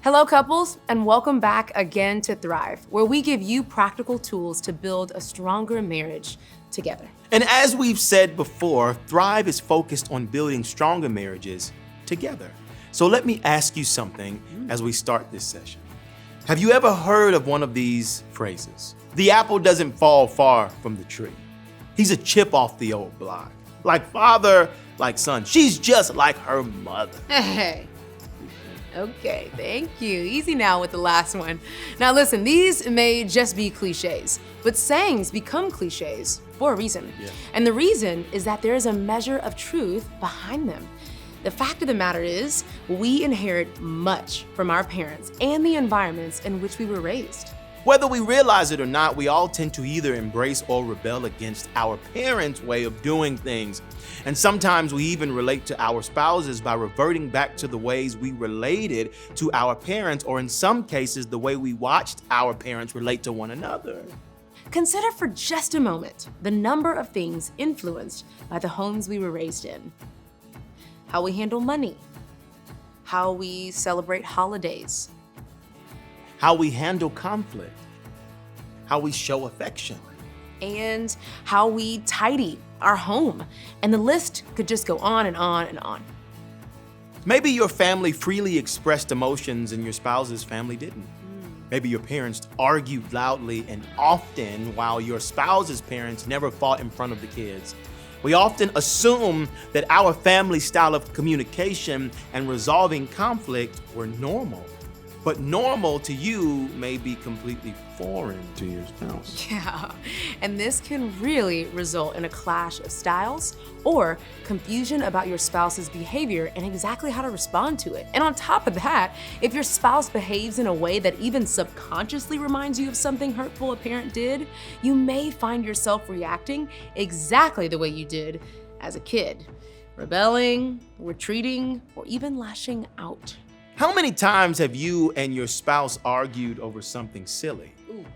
Hello, couples, and welcome back again to Thrive, where we give you practical tools to build a stronger marriage together. And as we've said before, Thrive is focused on building stronger marriages together. So let me ask you something as we start this session. Have you ever heard of one of these phrases? The apple doesn't fall far from the tree. He's a chip off the old block. Like father, like son. She's just like her mother. Hey. Okay, thank you. Easy now with the last one. Now listen, these may just be cliches, but sayings become cliches for a reason. Yeah. And the reason is that there is a measure of truth behind them. The fact of the matter is, we inherit much from our parents and the environments in which we were raised. Whether we realize it or not, we all tend to either embrace or rebel against our parents' way of doing things. And sometimes we even relate to our spouses by reverting back to the ways we related to our parents, or in some cases, the way we watched our parents relate to one another. Consider for just a moment the number of things influenced by the homes we were raised in. How we handle money, how we celebrate holidays, How we handle conflict, how we show affection, and how we tidy our home. And the list could just go on and on and on. Maybe your family freely expressed emotions and your spouse's family didn't. Maybe your parents argued loudly and often while your spouse's parents never fought in front of the kids. We often assume that our family style of communication and resolving conflict were normal. But normal to you may be completely foreign to your spouse. Yeah, and this can really result in a clash of styles or confusion about your spouse's behavior and exactly how to respond to it. And on top of that, if your spouse behaves in a way that even subconsciously reminds you of something hurtful a parent did, you may find yourself reacting exactly the way you did as a kid, rebelling, retreating, or even lashing out. How many times have you and your spouse argued over something silly?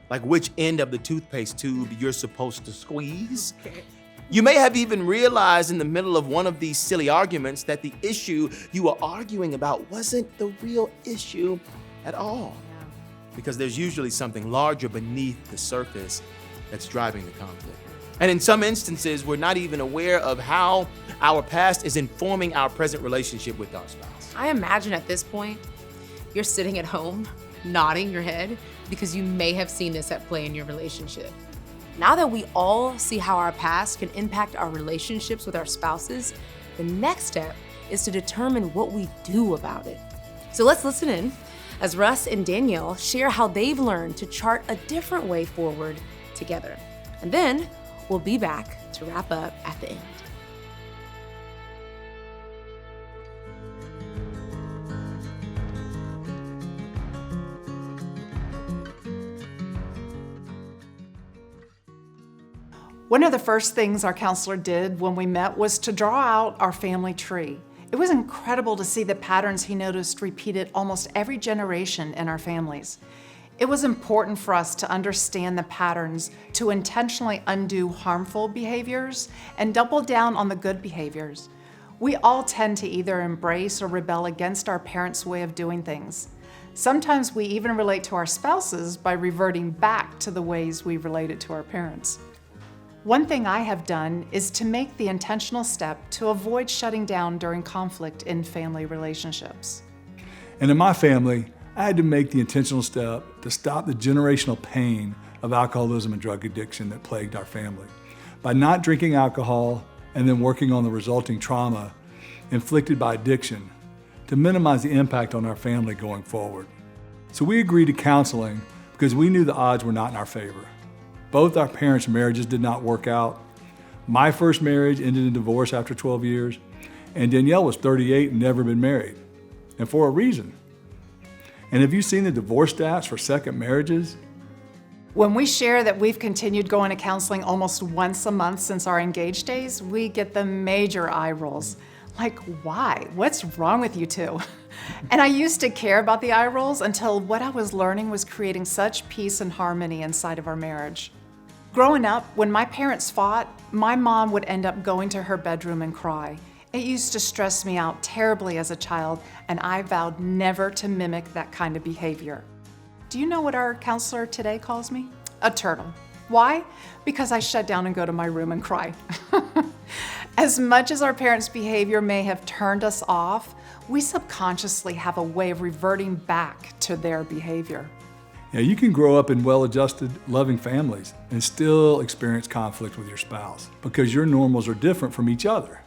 Like which end of the toothpaste tube you're supposed to squeeze? Okay. You may have even realized in the middle of one of these silly arguments that the issue you were arguing about wasn't the real issue at all. Because there's usually something larger beneath the surface that's driving the conflict. And in some instances, we're not even aware of how our past is informing our present relationship with our spouse. I imagine at this point, you're sitting at home, nodding your head, because you may have seen this at play in your relationship. Now that we all see how our past can impact our relationships with our spouses, the next step is to determine what we do about it. So let's listen in as Russ and Danielle share how they've learned to chart a different way forward together. And then we'll be back to wrap up at the end. One of the first things our counselor did when we met was to draw out our family tree. It was incredible to see the patterns he noticed repeated almost every generation in our families. It was important for us to understand the patterns to intentionally undo harmful behaviors and double down on the good behaviors. We all tend to either embrace or rebel against our parents' way of doing things. Sometimes we even relate to our spouses by reverting back to the ways we related to our parents. One thing I have done is to make the intentional step to avoid shutting down during conflict in family relationships. And in my family, I had to make the intentional step to stop the generational pain of alcoholism and drug addiction that plagued our family. By not drinking alcohol and then working on the resulting trauma inflicted by addiction to minimize the impact on our family going forward. So we agreed to counseling because we knew the odds were not in our favor. Both our parents' marriages did not work out. My first marriage ended in divorce after 12 years, and Danielle was 38 and never been married, and for a reason. And have you seen the divorce stats for second marriages? When we share that we've continued going to counseling almost once a month since our engaged days, we get the major eye rolls. Like, why? What's wrong with you two? And I used to care about the eye rolls until what I was learning was creating such peace and harmony inside of our marriage. Growing up, when my parents fought, my mom would end up going to her bedroom and cry. It used to stress me out terribly as a child, and I vowed never to mimic that kind of behavior. Do you know what our counselor today calls me? A turtle. Why? Because I shut down and go to my room and cry. As much as our parents' behavior may have turned us off, we subconsciously have a way of reverting back to their behavior. Yeah, you can grow up in well-adjusted, loving families and still experience conflict with your spouse because your normals are different from each other.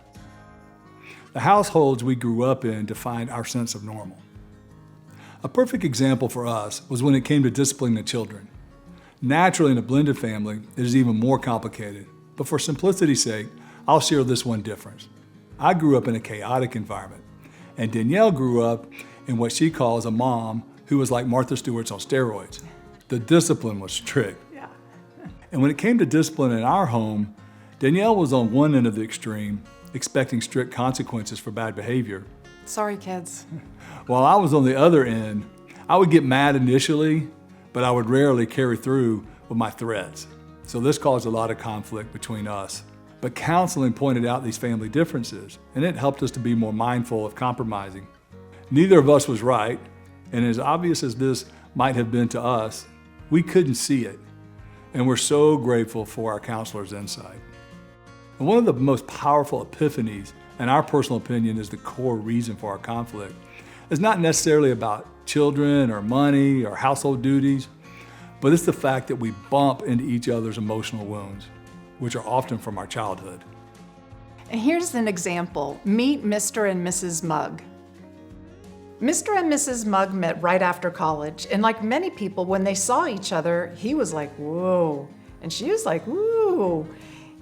The households we grew up in defined our sense of normal. A perfect example for us was when it came to disciplining the children. Naturally, in a blended family, it is even more complicated, but for simplicity's sake, I'll share this one difference. I grew up in a chaotic environment, and Danielle grew up in what she calls a mom who was like Martha Stewart's on steroids. The discipline was strict. Yeah. And when it came to discipline in our home, Danielle was on one end of the extreme, expecting strict consequences for bad behavior. Sorry, kids. While I was on the other end, I would get mad initially, but I would rarely carry through with my threats. So this caused a lot of conflict between us. But counseling pointed out these family differences, and it helped us to be more mindful of compromising. Neither of us was right, and as obvious as this might have been to us, we couldn't see it. And we're so grateful for our counselor's insight. And one of the most powerful epiphanies, in our personal opinion, is the core reason for our conflict. It's not necessarily about children or money or household duties, but it's the fact that we bump into each other's emotional wounds, which are often from our childhood. And here's an example. Meet Mr. and Mrs. Mugg. Mr. and Mrs. Mugg met right after college, and like many people, when they saw each other, he was like, whoa, and she was like, woo.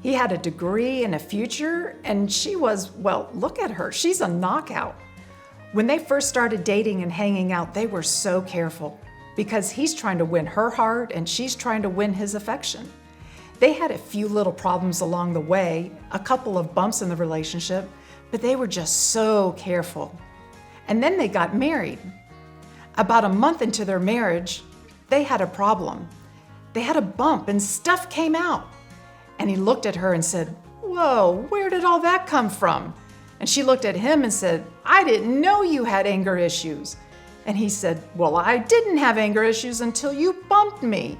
He had a degree and a future, and she was, well, look at her, she's a knockout. When they first started dating and hanging out, they were so careful because he's trying to win her heart and she's trying to win his affection. They had a few little problems along the way, a couple of bumps in the relationship, but they were just so careful. And then they got married. About a month into their marriage, they had a problem. They had a bump and stuff came out. And he looked at her and said, whoa, where did all that come from? And she looked at him and said, I didn't know you had anger issues. And he said, well, I didn't have anger issues until you bumped me.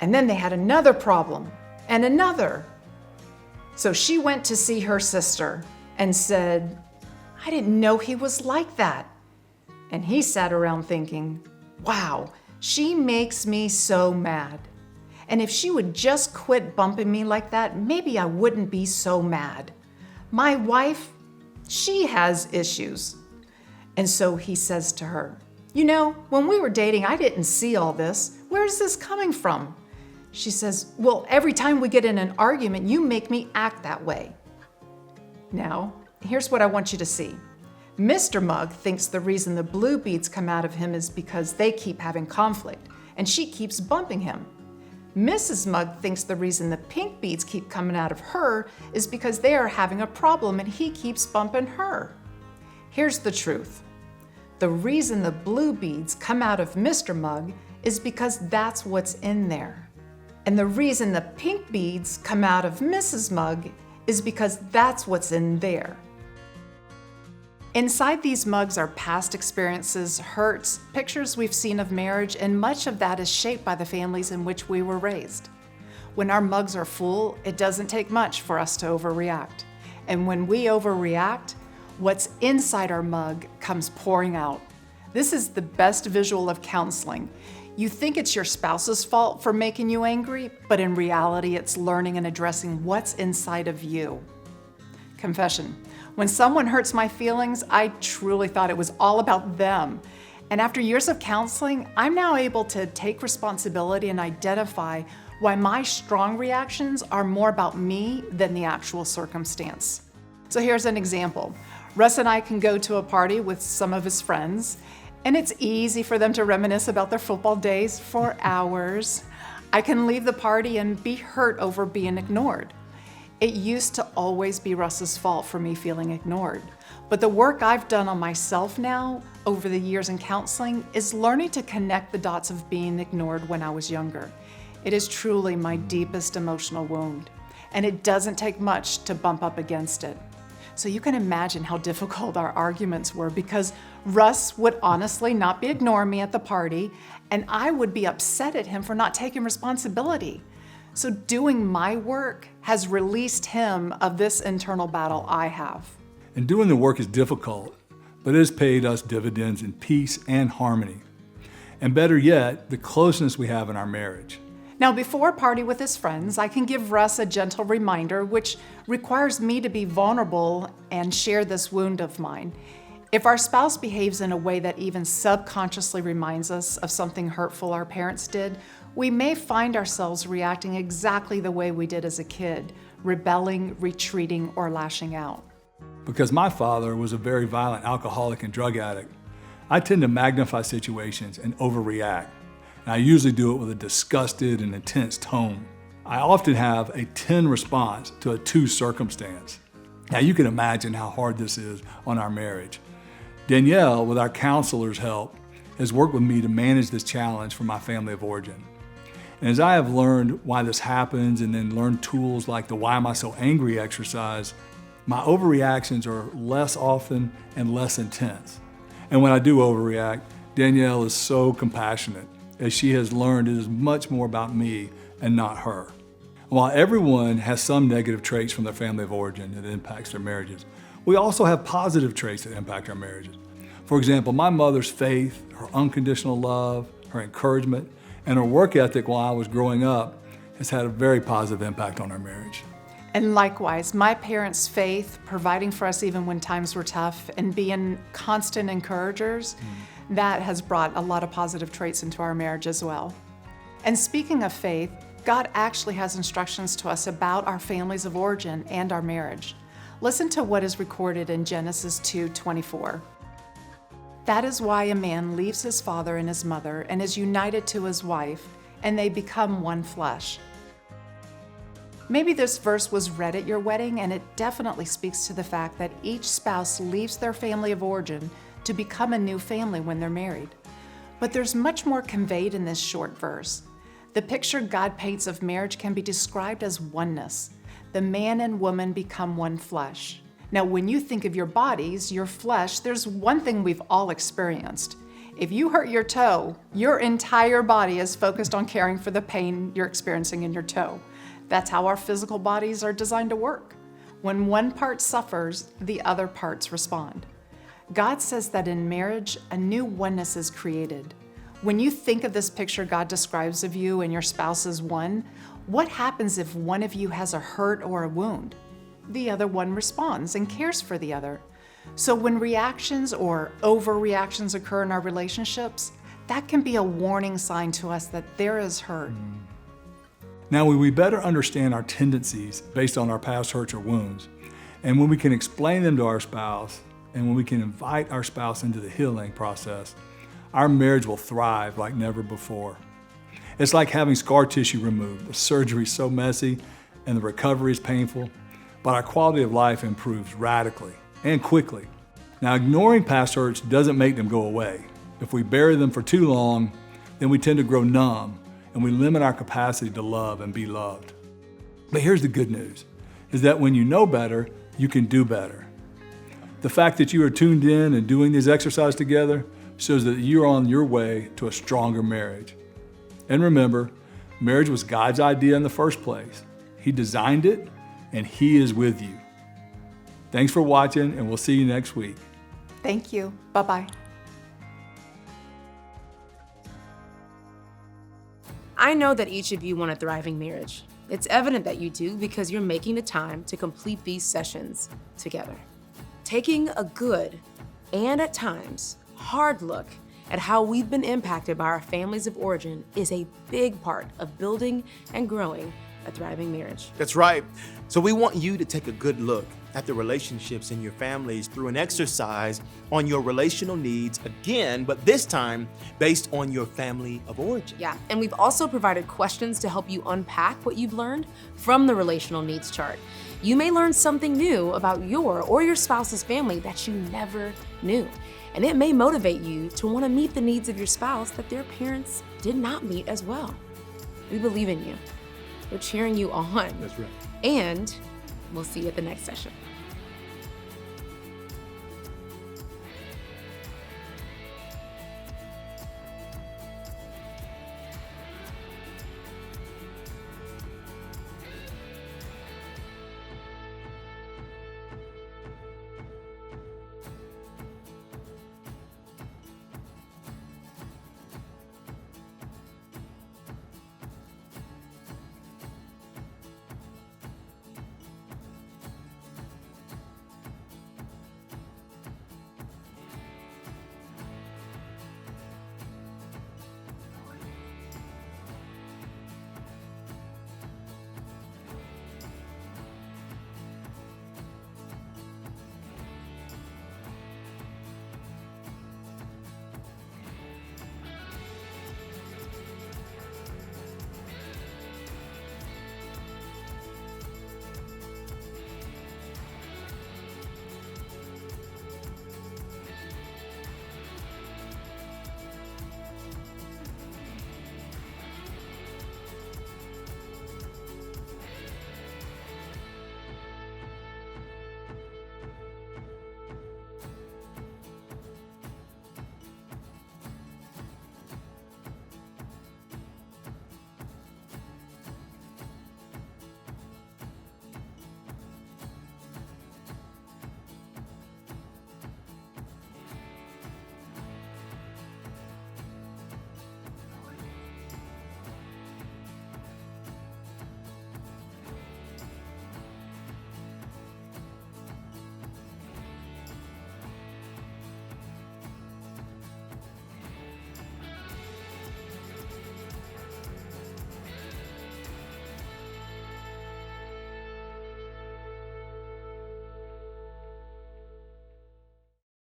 And then they had another problem and another. So she went to see her sister and said, I didn't know he was like that. And he sat around thinking, wow, she makes me so mad. And if she would just quit bumping me like that, maybe I wouldn't be so mad. My wife, she has issues. And so he says to her, you know, when we were dating, I didn't see all this. Where's this coming from? She says, well, every time we get in an argument, you make me act that way. Now, here's what I want you to see. Mr. Mugg thinks the reason the blue beads come out of him is because they keep having conflict, and she keeps bumping him. Mrs. Mugg thinks the reason the pink beads keep coming out of her is because they are having a problem and he keeps bumping her. Here's the truth. The reason the blue beads come out of Mr. Mugg is because that's what's in there. And the reason the pink beads come out of Mrs. Mugg is because that's what's in there. Inside these mugs are past experiences, hurts, pictures we've seen of marriage, and much of that is shaped by the families in which we were raised. When our mugs are full, it doesn't take much for us to overreact. And when we overreact, what's inside our mug comes pouring out. This is the best visual of counseling. You think it's your spouse's fault for making you angry, but in reality, it's learning and addressing what's inside of you. Confession. When someone hurts my feelings, I truly thought it was all about them. And after years of counseling, I'm now able to take responsibility and identify why my strong reactions are more about me than the actual circumstance. So here's an example. Russ and I can go to a party with some of his friends, and it's easy for them to reminisce about their football days for hours. I can leave the party and be hurt over being ignored. It used to always be Russ's fault for me feeling ignored. But the work I've done on myself now, over the years in counseling, is learning to connect the dots of being ignored when I was younger. It is truly my deepest emotional wound, and it doesn't take much to bump up against it. So you can imagine how difficult our arguments were because Russ would honestly not be ignoring me at the party, and I would be upset at him for not taking responsibility. So doing my work has released him of this internal battle I have. And doing the work is difficult, but it has paid us dividends in peace and harmony. And better yet, the closeness we have in our marriage. Now, before a party with his friends, I can give Russ a gentle reminder, which requires me to be vulnerable and share this wound of mine. If our spouse behaves in a way that even subconsciously reminds us of something hurtful our parents did, we may find ourselves reacting exactly the way we did as a kid, rebelling, retreating, or lashing out. Because my father was a very violent alcoholic and drug addict, I tend to magnify situations and overreact. And I usually do it with a disgusted and intense tone. I often have a 10 response to a 2 circumstance. Now you can imagine how hard this is on our marriage. Danielle, with our counselor's help, has worked with me to manage this challenge for my family of origin. And as I have learned why this happens and then learned tools like the Why Am I So Angry exercise, my overreactions are less often and less intense. And when I do overreact, Danielle is so compassionate, as she has learned it is much more about me and not her. While everyone has some negative traits from their family of origin that impacts their marriages, we also have positive traits that impact our marriages. For example, my mother's faith, her unconditional love, her encouragement, and her work ethic while I was growing up has had a very positive impact on our marriage. And likewise, my parents' faith, providing for us even when times were tough, and being constant encouragers, that has brought a lot of positive traits into our marriage as well. And speaking of faith, God actually has instructions to us about our families of origin and our marriage. Listen to what is recorded in Genesis 2:24. That is why a man leaves his father and his mother and is united to his wife, and they become one flesh. Maybe this verse was read at your wedding, and it definitely speaks to the fact that each spouse leaves their family of origin to become a new family when they're married. But there's much more conveyed in this short verse. The picture God paints of marriage can be described as oneness. The man and woman become one flesh. Now, when you think of your bodies, your flesh, there's one thing we've all experienced. If you hurt your toe, your entire body is focused on caring for the pain you're experiencing in your toe. That's how our physical bodies are designed to work. When one part suffers, the other parts respond. God says that in marriage, a new oneness is created. When you think of this picture God describes of you and your spouse as one, what happens if one of you has a hurt or a wound? The other one responds and cares for the other. So when reactions or overreactions occur in our relationships, that can be a warning sign to us that there is hurt. Now, when we better understand our tendencies based on our past hurts or wounds, and when we can explain them to our spouse, and when we can invite our spouse into the healing process, our marriage will thrive like never before. It's like having scar tissue removed. The surgery is so messy and the recovery is painful, but our quality of life improves radically and quickly. Now, ignoring past hurts doesn't make them go away. If we bury them for too long, then we tend to grow numb and we limit our capacity to love and be loved. But here's the good news, is that when you know better, you can do better. The fact that you are tuned in and doing these exercises together shows that you're on your way to a stronger marriage. And remember, marriage was God's idea in the first place. He designed it, and He is with you. Thanks for watching, and we'll see you next week. Thank you. Bye-bye. I know that each of you want a thriving marriage. It's evident that you do because you're making the time to complete these sessions together. Taking a good, and at times, hard look at how we've been impacted by our families of origin is a big part of building and growing a thriving marriage. That's right. So we want you to take a good look at the relationships in your families through an exercise on your relational needs again, but this time based on your family of origin. Yeah, and we've also provided questions to help you unpack what you've learned from the relational needs chart. You may learn something new about your or your spouse's family that you never knew. And it may motivate you to want to meet the needs of your spouse that their parents did not meet as well. We believe in you. We're cheering you on. That's right. And we'll see you at the next session.